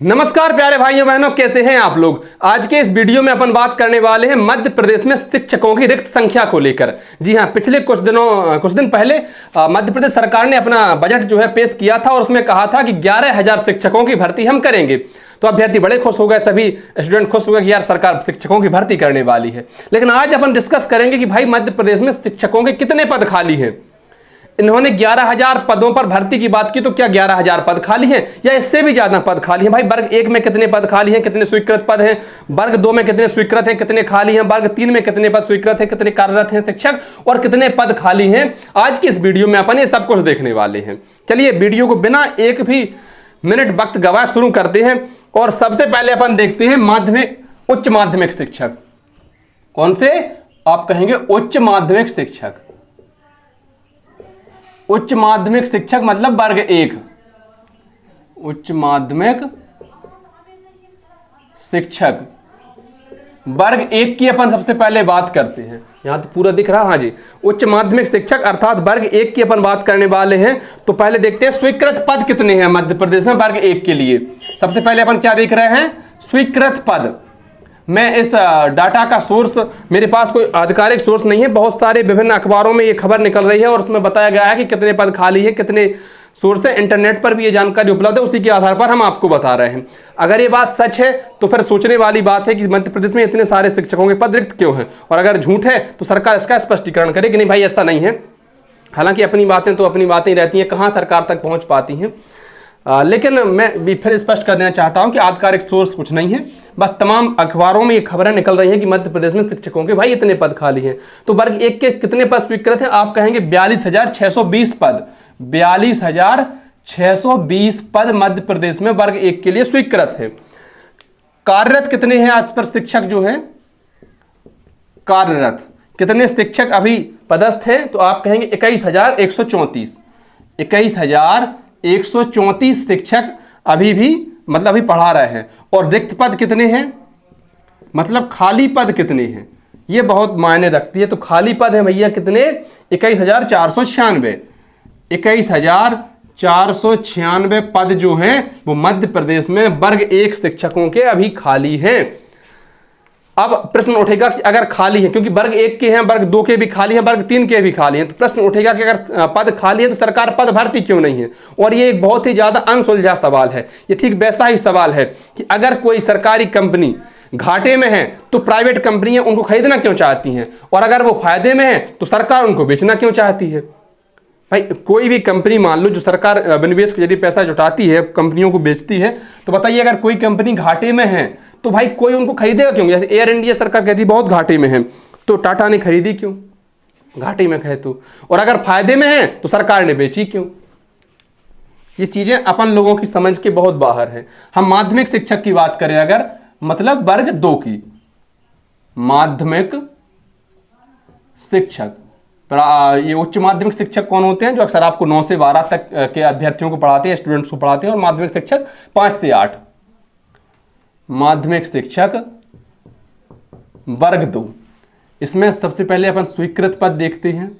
नमस्कार प्यारे भाइयों बहनों, कैसे हैं आप लोग। आज के इस वीडियो में अपन बात करने वाले हैं मध्य प्रदेश में शिक्षकों की रिक्त संख्या को लेकर। जी हां, पिछले कुछ दिन पहले मध्य प्रदेश सरकार ने अपना बजट जो है पेश किया था और उसमें कहा था कि 11,000 शिक्षकों की भर्ती हम करेंगे। तो अभ्यर्थी बड़े खुश हो गए, सभी स्टूडेंट खुश हो गए कि यार सरकार शिक्षकों की भर्ती करने वाली है। लेकिन आज अपन डिस्कस करेंगे कि भाई मध्य प्रदेश में शिक्षकों के कितने पद खाली हैं। इन्होंने 11,000 पदों पर भर्ती की बात की, तो क्या 11,000 पद खाली हैं या इससे भी ज्यादा पद खाली हैं। भाई वर्ग 1 में कितने पद खाली हैं, कितने स्वीकृत पद हैं, वर्ग 2 में कितने स्वीकृत हैं, कितने खाली हैं, वर्ग 3 में कितने पद स्वीकृत हैं, कितने कार्यरत हैं शिक्षक और कितने पद खाली हैं। आज की इस वीडियो में अपन ये सब कुछ देखने वाले हैं। चलिए वीडियो को बिना एक भी मिनट वक्त गवाए शुरू करते हैं। और सबसे पहले अपन देखते हैं माध्यमिक उच्च माध्यमिक शिक्षक। कौन से? आप कहेंगे उच्च माध्यमिक शिक्षक। उच्च माध्यमिक शिक्षक मतलब वर्ग 1। उच्च माध्यमिक शिक्षक वर्ग 1 की अपन सबसे पहले बात करते हैं। यहां तो पूरा दिख रहा। हाँ जी, उच्च माध्यमिक शिक्षक अर्थात वर्ग 1 की अपन बात करने वाले हैं। तो पहले देखते हैं स्वीकृत पद कितने हैं मध्य प्रदेश में वर्ग 1 के लिए। सबसे पहले अपन क्या देख रहे हैं? स्वीकृत पद। मैं इस डाटा का सोर्स, मेरे पास कोई आधिकारिक सोर्स नहीं है, बहुत सारे विभिन्न अखबारों में ये खबर निकल रही है और उसमें बताया गया है कि कितने पद खाली है, कितने सोर्स है। इंटरनेट पर भी ये जानकारी उपलब्ध है, उसी के आधार पर हम आपको बता रहे हैं। अगर ये बात सच है तो फिर सोचने वाली बात है कि मध्य प्रदेश में इतने सारे शिक्षकों के पद रिक्त क्यों हैं, और अगर झूठ है तो सरकार इसका स्पष्टीकरण करे कि नहीं भाई ऐसा नहीं है। हालांकि अपनी बातें तो अपनी बातें रहती हैं, कहाँ सरकार तक पहुंच पाती हैं। लेकिन मैं भी फिर स्पष्ट कर देना चाहता हूं कि आधिकारिक सोर्स कुछ नहीं है, बस तमाम अखबारों में ये खबरें निकल रही हैं कि मध्य प्रदेश में शिक्षकों के भाई इतने पद खाली हैं। तो वर्ग 1 के कितने पद स्वीकृत हैं? आप कहेंगे 42,620 पद। 42,620 पद मध्य प्रदेश में वर्ग 1 के लिए स्वीकृत है। कार्यरत कितने हैं आज पर शिक्षक जो है? कार्यरत कितने शिक्षक अभी पदस्थ हैं? तो आप कहेंगे 21,134। 21,134 शिक्षक अभी भी मतलब अभी पढ़ा रहे हैं। और रिक्त पद कितने हैं, मतलब खाली पद कितने हैं, ये बहुत मायने रखती है। तो खाली पद है भैया कितने? 21,496। 21,496 पद जो हैं वो मध्य प्रदेश में वर्ग 1 शिक्षकों के अभी खाली हैं। अब प्रश्न उठेगा कि अगर खाली है, क्योंकि वर्ग 1 के हैं, वर्ग 2 के भी खाली हैं, वर्ग 3 के भी खाली हैं, तो प्रश्न उठेगा कि अगर पद खाली है तो सरकार पद भरती क्यों नहीं है। और ये एक बहुत ही ज्यादा अनसुलझा सवाल है। ये ठीक वैसा ही सवाल है कि अगर कोई सरकारी कंपनी घाटे में है तो प्राइवेट कंपनियां उनको खरीदना क्यों चाहती हैं, और अगर वो फायदे में है तो सरकार उनको बेचना क्यों चाहती है। भाई कोई भी कंपनी मान लो जो सरकार विनिवेश के जरिए पैसा जुटाती है, कंपनियों को बेचती है, तो बताइए अगर कोई कंपनी घाटे में है तो भाई कोई उनको खरीदेगा क्यों। जैसे एयर इंडिया सरकार कहती बहुत घाटे में है, तो टाटा ने खरीदी क्यों? घाटे में है तो। और अगर फायदे में है तो सरकार ने बेची क्यों? ये चीजें अपन लोगों की समझ के बहुत बाहर है। हम माध्यमिक शिक्षक की बात करें अगर, मतलब वर्ग 2 की माध्यमिक शिक्षक। ये उच्च माध्यमिक शिक्षक कौन होते हैं? जो अक्सर आपको 9 से 12 तक के अभ्यर्थियों को पढ़ाते हैं, स्टूडेंट्स को पढ़ाते हैं। और माध्यमिक शिक्षक 5 से 8। माध्यमिक शिक्षक वर्ग 2। इसमें सबसे पहले अपन स्वीकृत पद देखते हैं।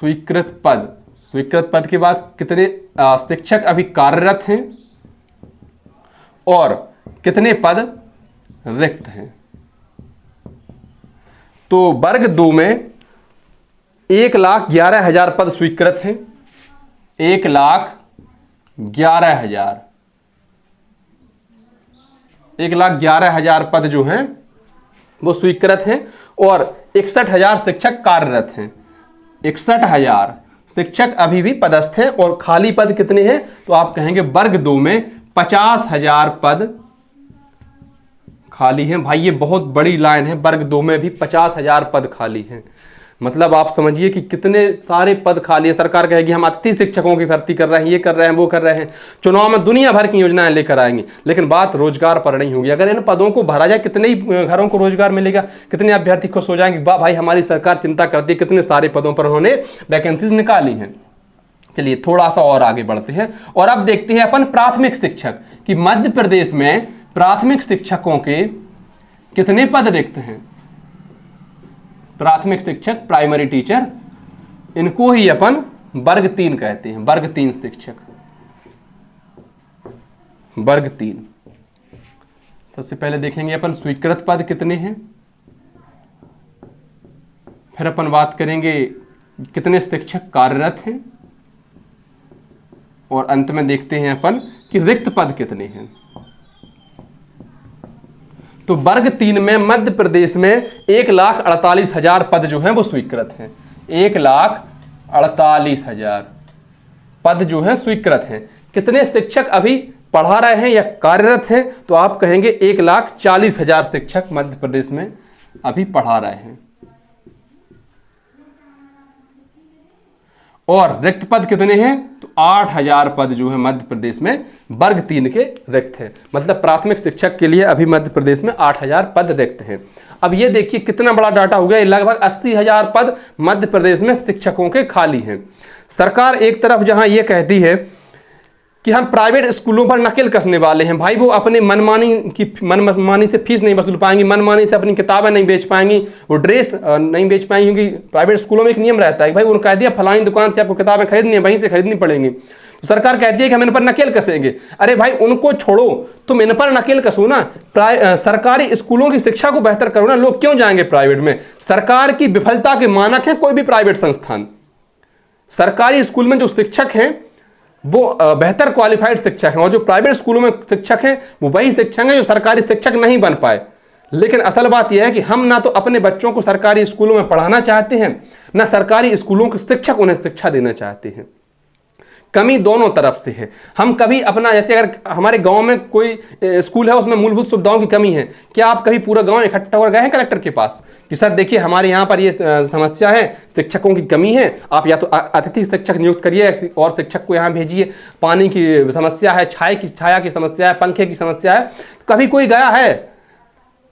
स्वीकृत पद, स्वीकृत पद के बाद कितने शिक्षक अभी कार्यरत हैं और कितने पद रिक्त हैं। तो वर्ग 2 में 1,11,000 पद स्वीकृत हैं। 1,11,000 1,11,000 पद जो हैं वो स्वीकृत हैं और 61,000 शिक्षक कार्यरत हैं। 61,000 शिक्षक अभी भी पदस्थ हैं। और खाली पद कितने हैं? तो आप कहेंगे वर्ग 2 में 50,000 पद खाली हैं। भाई ये बहुत बड़ी लाइन है, वर्ग 2 में भी 50,000 पद खाली हैं। मतलब आप समझिए कि कितने सारे पद खाली है। सरकार कहेगी हम अतिथि शिक्षकों की भर्ती कर रहे हैं, ये कर रहे हैं, वो कर रहे हैं, चुनाव में दुनिया भर की योजनाएं लेकर आएंगे, लेकिन बात रोजगार पर नहीं होगी। अगर इन पदों को भरा जाए, कितने ही घरों को रोजगार मिलेगा, कितने अभ्यर्थी खुश हो जाएंगे, वाह भाई हमारी सरकार चिंता करती है, कितने सारे पदों पर उन्होंने वैकेंसीज निकाली हैं। चलिए थोड़ा सा और आगे बढ़ते हैं और अब देखते हैं अपन प्राथमिक शिक्षक कि मध्य प्रदेश में प्राथमिक शिक्षकों के कितने पद रिक्त हैं। प्राथमिक शिक्षक, प्राइमरी टीचर, इनको ही अपन वर्ग 3 कहते हैं। वर्ग 3 शिक्षक वर्ग 3। सबसे पहले देखेंगे अपन स्वीकृत पद कितने हैं, फिर अपन बात करेंगे कितने शिक्षक कार्यरत हैं, और अंत में देखते हैं अपन कि रिक्त पद कितने हैं। तो वर्ग 3 में मध्य प्रदेश में 1,48,000 पद जो हैं वो स्वीकृत हैं। 1,48,000 पद जो हैं स्वीकृत हैं। कितने शिक्षक अभी पढ़ा रहे हैं या कार्यरत हैं, तो आप कहेंगे 1,40,000 शिक्षक मध्य प्रदेश में अभी पढ़ा रहे हैं। और रिक्त पद कितने हैं, तो 8,000 पद जो है मध्य प्रदेश में वर्ग 3 के रिक्त हैं। मतलब प्राथमिक शिक्षक के लिए अभी मध्य प्रदेश में 8,000 पद रिक्त हैं। अब ये देखिए कितना बड़ा डाटा हो गया, लगभग 80,000 पद मध्य प्रदेश में शिक्षकों के खाली हैं। सरकार एक तरफ जहां ये कहती है कि हम प्राइवेट स्कूलों पर नकेल कसने वाले हैं, भाई वो अपने मनमानी से फीस नहीं वसूल पाएंगी, मनमानी से अपनी किताबें नहीं बेच पाएंगी, वो ड्रेस नहीं बेच पाएंगी, क्योंकि प्राइवेट स्कूलों में एक नियम रहता है कि भाई उन्होंने कह दिया फलानी दुकान से आपको किताबें खरीदनी है, वहीं से खरीदनी पड़ेंगी। तो सरकार कहती है कि हम इन पर नकेल कसेंगे। अरे भाई उनको छोड़ो, तुम इन पर नकेल कसो ना, सरकारी स्कूलों की शिक्षा को बेहतर करो ना। लोग क्यों जाएंगे प्राइवेट में? सरकार की विफलता के मानक है कोई भी प्राइवेट संस्थान। सरकारी स्कूल में जो शिक्षक हैं वो बेहतर क्वालिफाइड शिक्षक हैं, और जो प्राइवेट स्कूलों में शिक्षक हैं वो वही शिक्षक हैं जो सरकारी शिक्षक नहीं बन पाए। लेकिन असल बात यह है कि हम ना तो अपने बच्चों को सरकारी स्कूलों में पढ़ाना चाहते हैं, ना सरकारी स्कूलों के शिक्षक उन्हें शिक्षा देना चाहते हैं। कमी दोनों तरफ से है। हम कभी अपना, जैसे अगर हमारे गांव में कोई स्कूल है उसमें मूलभूत सुविधाओं की कमी है, क्या आप कभी पूरा गांव इकट्ठा होकर गए हैं कलेक्टर के पास कि सर देखिए हमारे यहाँ पर ये समस्या है, शिक्षकों की कमी है, आप या तो अतिथि शिक्षक नियुक्त करिए और शिक्षक को यहाँ भेजिए, पानी की समस्या है, छाया की समस्या है, पंखे की समस्या है। कभी कोई गया है?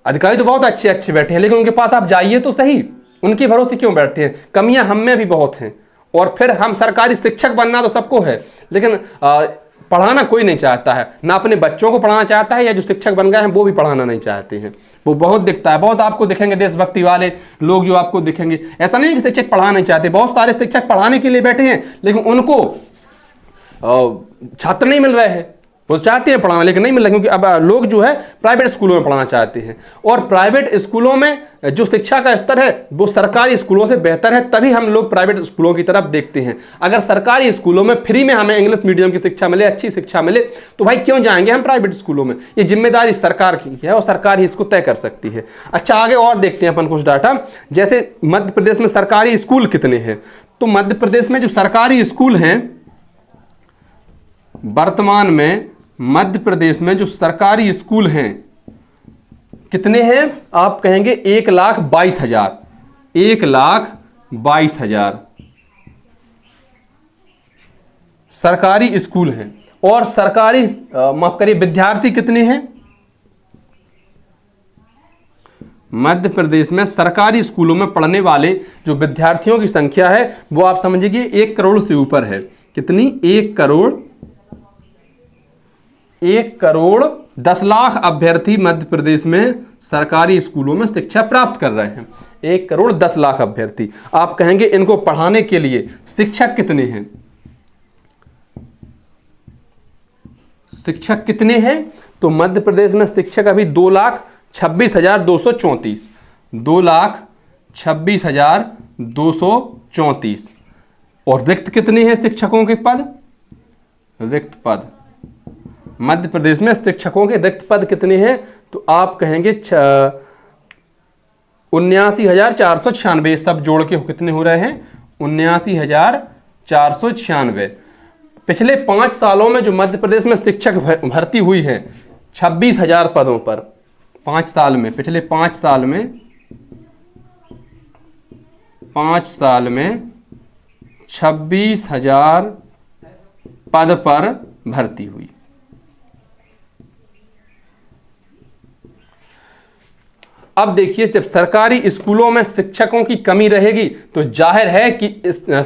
अधिकारी तो बहुत अच्छे अच्छे बैठे हैं, लेकिन उनके पास आप जाइए तो सही, उनके भरोसे क्यों बैठते हैं? कमियां हम में भी बहुत हैं। और फिर हम सरकारी शिक्षक बनना तो सबको है, लेकिन पढ़ाना कोई नहीं चाहता है, ना अपने बच्चों को पढ़ाना चाहता है, या जो शिक्षक बन गए हैं वो भी पढ़ाना नहीं चाहते हैं। वो बहुत दिखता है, बहुत आपको दिखेंगे देशभक्ति वाले लोग जो आपको दिखेंगे। ऐसा नहीं कि शिक्षक पढ़ाना नहीं चाहते, बहुत सारे शिक्षक पढ़ाने के लिए बैठे हैं, लेकिन उनको छात्र नहीं मिल रहे हैं। वो चाहते हैं पढ़ाना लेकिन नहीं मिल रहा, क्योंकि अब लोग जो है प्राइवेट स्कूलों में पढ़ाना चाहते हैं। और प्राइवेट स्कूलों में जो शिक्षा का स्तर है वो सरकारी स्कूलों से बेहतर है, तभी हम लोग प्राइवेट स्कूलों की तरफ देखते हैं। अगर सरकारी स्कूलों में फ्री में हमें इंग्लिश मीडियम की शिक्षा मिले, अच्छी शिक्षा मिले, तो भाई क्यों जाएंगे हम प्राइवेट स्कूलों में? ये जिम्मेदारी सरकार की है और सरकार ही इसको तय कर सकती है। अच्छा, आगे और देखते हैं अपन कुछ डाटा। जैसे मध्य प्रदेश में सरकारी स्कूल कितने हैं, तो मध्य प्रदेश में जो सरकारी स्कूल हैं, वर्तमान में मध्य प्रदेश में जो सरकारी स्कूल हैं कितने हैं? आप कहेंगे 1,22,000। 1,22,000 सरकारी स्कूल हैं। और सरकारी माफ करिए विद्यार्थी कितने हैं? मध्य प्रदेश में सरकारी स्कूलों में पढ़ने वाले जो विद्यार्थियों की संख्या है वो आप समझिए 1 करोड़ से ऊपर है। कितनी? 1 करोड़ 10 लाख अभ्यर्थी मध्य प्रदेश में सरकारी स्कूलों में शिक्षा प्राप्त कर रहे हैं। 1 करोड़ 10 लाख अभ्यर्थी। आप कहेंगे इनको पढ़ाने के लिए शिक्षक कितने हैं? शिक्षक कितने हैं? तो मध्य प्रदेश में शिक्षक अभी 2,26,234। 2,26,234। और रिक्त कितने हैं शिक्षकों के पद? रिक्त पद मध्य प्रदेश में शिक्षकों के रिक्त पद कितने हैं? तो आप कहेंगे 79,496। सब जोड़ के कितने हो रहे हैं? 79,496। पिछले 5 सालों में जो मध्य प्रदेश में शिक्षक भर्ती हुई है 26,000 पदों पर। 5 साल में, पिछले 5 साल में 26,000 पद पर भर्ती हुई। अब देखिए, जब सरकारी स्कूलों में शिक्षकों की कमी रहेगी तो जाहिर है कि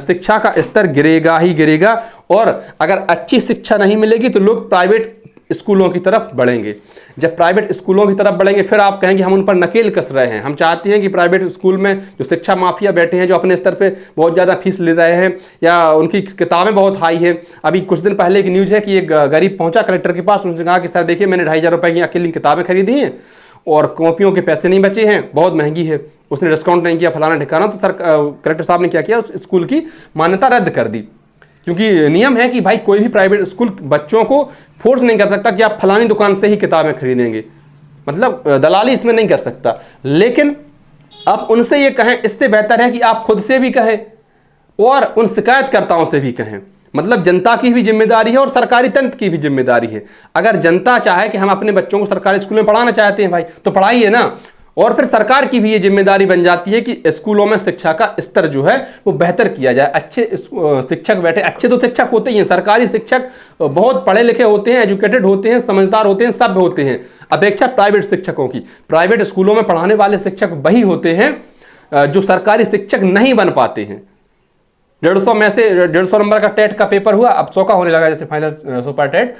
शिक्षा का स्तर गिरेगा ही गिरेगा। और अगर अच्छी शिक्षा नहीं मिलेगी तो लोग प्राइवेट स्कूलों की तरफ बढ़ेंगे। जब प्राइवेट स्कूलों की तरफ बढ़ेंगे फिर आप कहेंगे हम उन पर नकेल कस रहे हैं। हम चाहते हैं कि प्राइवेट स्कूल में जो शिक्षा माफिया बैठे हैं, जो अपने स्तर पे बहुत ज़्यादा फीस ले रहे हैं या उनकी किताबें बहुत हाई है। अभी कुछ दिन पहले एक न्यूज़ है कि एक गरीब पहुंचा कलेक्टर के पास, उसने कहा कि सर देखिए मैंने 2,500 रुपये की अकेली किताबें खरीदी हैं और कॉपियों के पैसे नहीं बचे हैं, बहुत महंगी है, उसने डिस्काउंट नहीं किया फलाना ठिकाना। तो सर कलेक्टर साहब ने क्या किया, उस स्कूल की मान्यता रद्द कर दी, क्योंकि नियम है कि भाई कोई भी प्राइवेट स्कूल बच्चों को फोर्स नहीं कर सकता कि आप फलानी दुकान से ही किताबें खरीदेंगे, मतलब दलाली इसमें नहीं कर सकता। लेकिन आप उनसे ये कहें, इससे बेहतर है कि आप खुद से भी कहें और उन शिकायतकर्ताओं से भी कहें। मतलब जनता की भी जिम्मेदारी है और सरकारी तंत्र की भी जिम्मेदारी है। अगर जनता चाहे कि हम अपने बच्चों को सरकारी स्कूल में पढ़ाना चाहते हैं भाई, तो पढ़ाइए ना। और फिर सरकार की भी ये जिम्मेदारी बन जाती है कि स्कूलों में शिक्षा का स्तर जो है वो बेहतर किया जाए, अच्छे शिक्षक बैठे। अच्छे तो शिक्षक होते ही हैं, सरकारी शिक्षक बहुत पढ़े लिखे होते हैं, एजुकेटेड होते हैं, समझदार होते हैं, सभ्य होते हैं, अपेक्षा प्राइवेट शिक्षकों की। प्राइवेट स्कूलों में पढ़ाने वाले शिक्षक वही होते हैं जो सरकारी शिक्षक नहीं बन पाते हैं। 150 में से 150 नंबर का टेट का पेपर हुआ, अब 100 का होने लगा, जैसे फाइनल सुपर टेट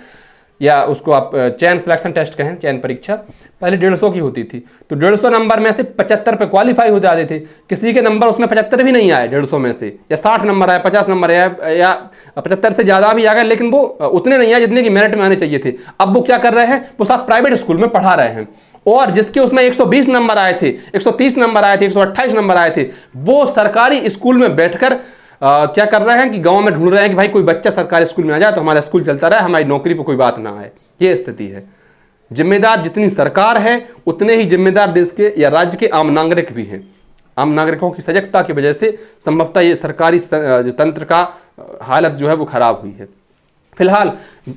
या उसको आप चयन सिलेक्शन टेस्ट कहें, चयन परीक्षा। पहले 150 की होती थी, तो 150 नंबर में से 75 पे क्वालिफाई हो जाते थे। किसी के नंबर उसमें 75 भी नहीं आए 150 में से, या 60 नंबर आए, 50 नंबर आए, या 75 से ज़्यादा भी आ गए, लेकिन वो उतने नहीं आए जितने की मेरिट में आने चाहिए थे। अब वो क्या कर रहे हैं, वो सब प्राइवेट स्कूल में पढ़ा रहे हैं, और जिसके उसमें 120 नंबर आए थे, 130 नंबर आए थे, 128 नंबर आए थे, वो सरकारी स्कूल में बैठकर क्या कर रहे हैं कि गांव में ढूंढ रहे हैं कि भाई कोई बच्चा सरकारी स्कूल में आ जाए तो हमारा स्कूल चलता रहे, हमारी नौकरी पर कोई बात ना आए। ये स्थिति है। जिम्मेदार जितनी सरकार है उतने ही जिम्मेदार देश के या राज्य के आम नागरिक भी हैं। आम नागरिकों की सजगता की वजह से संभवतः ये सरकारी तंत्र का हालत जो है वो खराब हुई है। फिलहाल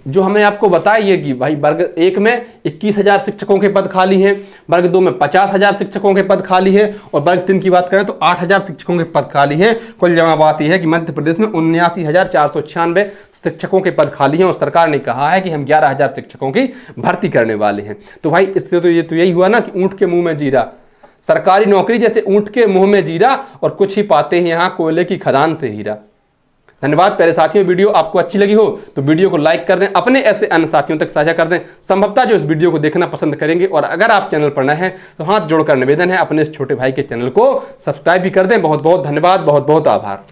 जो हमने आपको बताया ये कि भाई वर्ग 1 में 21,000 शिक्षकों के पद खाली हैं, वर्ग 2 में 50,000 शिक्षकों के पद खाली है, और वर्ग 3 की बात करें तो 8,000 शिक्षकों के पद खाली हैं। कुल जमा बात यह है कि मध्य प्रदेश में 79,496 शिक्षकों के पद खाली हैं, और सरकार ने कहा है कि हम 11,000 शिक्षकों की भर्ती करने वाले हैं। तो भाई इससे तो यही हुआ ना कि ऊंट के मुंह में जीरा, सरकारी नौकरी जैसे ऊंट के मुंह में जीरा, और कुछ ही पाते हैं यहाँ कोयले की खदान से हीरा। धन्यवाद प्यारे साथियों, वीडियो आपको अच्छी लगी हो तो वीडियो को लाइक कर दें, अपने ऐसे अन्य साथियों तक साझा कर दें, संभवतः जो इस वीडियो को देखना पसंद करेंगे। और अगर आप चैनल पर नए हैं तो हाथ जोड़कर निवेदन है, अपने इस छोटे भाई के चैनल को सब्सक्राइब भी कर दें। बहुत बहुत धन्यवाद, बहुत बहुत आभार।